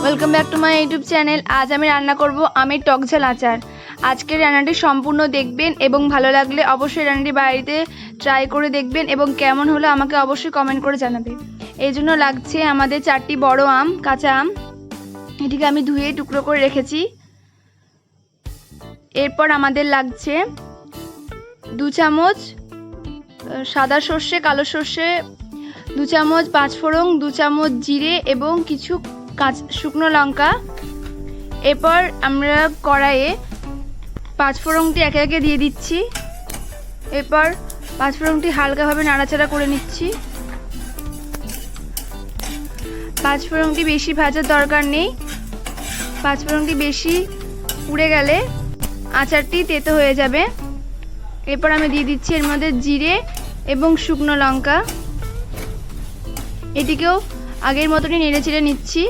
Welcome back to my YouTube channel. আজ আমি রান্না করব আমের টক ঝাল আচার। আজকের রান্নাটি সম্পূর্ণ দেখবেন এবং ভালো লাগলে অবশ্যই রান্নাটি বাড়িতে ট্রাই করে দেখবেন এবং কেমন হলো আমাকে অবশ্যই কমেন্ট করে জানাবেন। এই জন্য লাগছে আমাদের 4টি বড় আম, কাঁচা আম। এটিকে আমি ধুয়ে টুকরো করে রেখেছি। এরপর আমাদের লাগছে 2 চামচ সাদা সর্ষে, কালো সর্ষে 2 চামচ, 5 ফোড়ন, 2 চামচ জিরে এবং কিছু শুকনো লঙ্কা। এরপর আমরা কড়াইয়ে 5 ফোড়নটি একে একে দিয়ে দিচ্ছি। এরপর 5 ফোড়নটি হালকাভাবে নাড়াচাড়া করে নিচ্ছি। 5 ফোড়নটি বেশি ভাজার দরকার নেই। 5 ফোড়নটি বেশি পুড়ে গেলে আচারটি তেতো হয়ে যাবে। এরপর আমি দিয়ে দিচ্ছি এর মধ্যে জিরে এবং শুকনো লঙ্কা। এটিকেও আগের মতনই নেড়ে চেড়ে নিচ্ছি।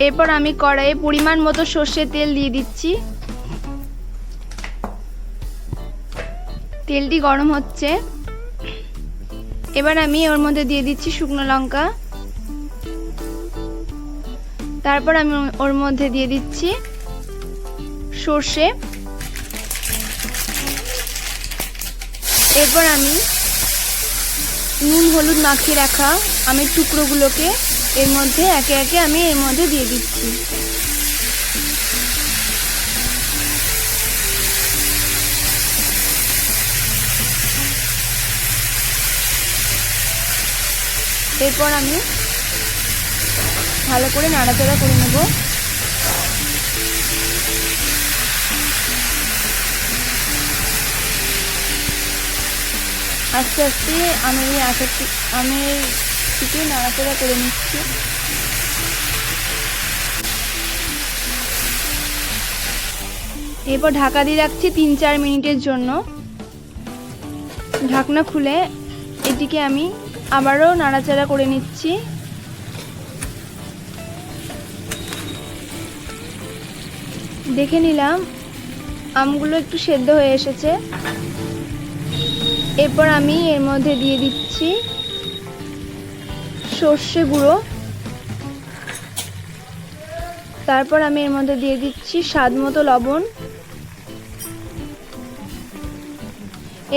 এরপর আমি কড়াইয়ে পরিমাণ মতো সর্ষের তেল দিয়ে দিচ্ছি। তেলটি গরম হচ্ছে। এবার আমি ওর মধ্যে দিয়ে দিচ্ছি শুকনো লঙ্কা। তারপর আমি ওর মধ্যে দিয়ে দিচ্ছি সর্ষে। এরপর আমি নুন হলুদ মাখিয়ে রাখা আমের টুকরোগুলোকে এর মধ্যে একে একে আমি এর মধ্যে দিয়ে দিচ্ছি। এরপর আমি ভালো করে নাড়াচাড়া করে নেব। আস্তে আস্তে আমি আমের থেকে নাড়াচাড়া করে নিচ্ছি। এরপর ঢাকা দিয়ে রাখছি 3-4 মিনিটের জন্য। ঢাকনা খুলে এটিকে আমি আবারও নাড়াচাড়া করে নিচ্ছি। দেখে নিলাম আমগুলো একটু সেদ্ধ হয়ে এসেছে। এরপর আমি এর মধ্যে দিয়ে দিচ্ছি সর্ষে গুঁড়ো। তারপর আমি এর মধ্যে দিয়ে দিচ্ছি স্বাদ মতো লবণ।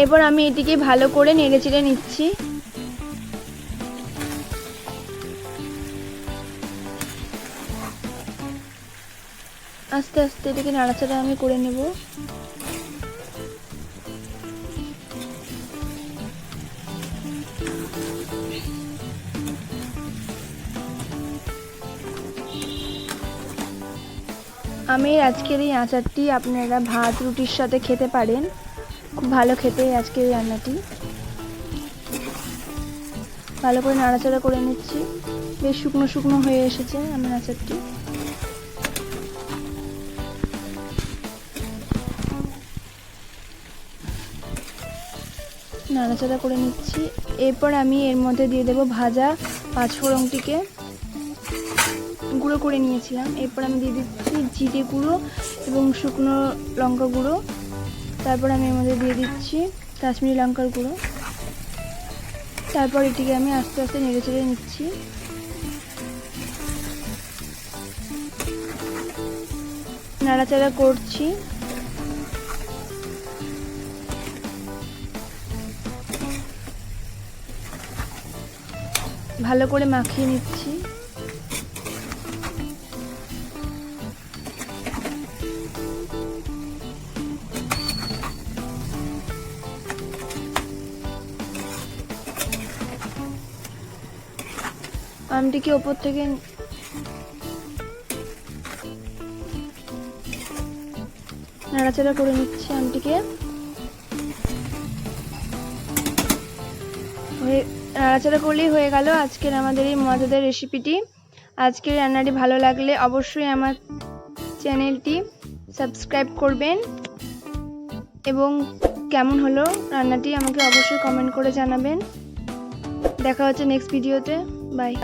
এরপর আমি এটিকে ভালো করে নেড়ে চেড়ে নিচ্ছি। আস্তে আস্তে এটিকে নাড়াচাড়া আমি করে নেব। আমের আজকের এই আচারটি আপনারা ভাত রুটির সাথে খেতে পারেন। খুব ভালো খেতে আজকের এই রান্নাটি। ভালো করে নাড়াচাড়া করে নিচ্ছি। বেশ শুকনো শুকনো হয়ে এসেছে আমের আচারটি। নাড়াচাড়া করে নিচ্ছি। এরপর আমি এর মধ্যে দিয়ে দেব ভাজা 5 ফোড়নটিকে গুঁড়ো করে নিয়েছিলাম। এরপর আমি দিয়ে দিচ্ছি জিরে গুঁড়ো এবং শুকনো লঙ্কা গুঁড়ো। তারপর আমি এর মধ্যে দিয়ে দিচ্ছি কাশ্মীরি লঙ্কার গুঁড়ো। তারপর এটিকে আমি আস্তে আস্তে নেড়ে চেড়ে নিচ্ছি। নাড়াচাড়া করছি। ভালো করে মাখিয়ে নিচ্ছি। আমটিকে ওপর থেকে নাড়াচাড়া করে নিচ্ছি। আমটিকে নাড়াচাড়া করলেই হয়ে গেল আজকের আমাদের এই মজাদার রেসিপিটি। আজকের রান্নাটি ভালো লাগলে অবশ্যই আমার চ্যানেলটি সাবস্ক্রাইব করবেন এবং কেমন হলো রান্নাটি আমাকে অবশ্যই কমেন্ট করে জানাবেন। দেখা হচ্ছে নেক্সট ভিডিওতে। বাই।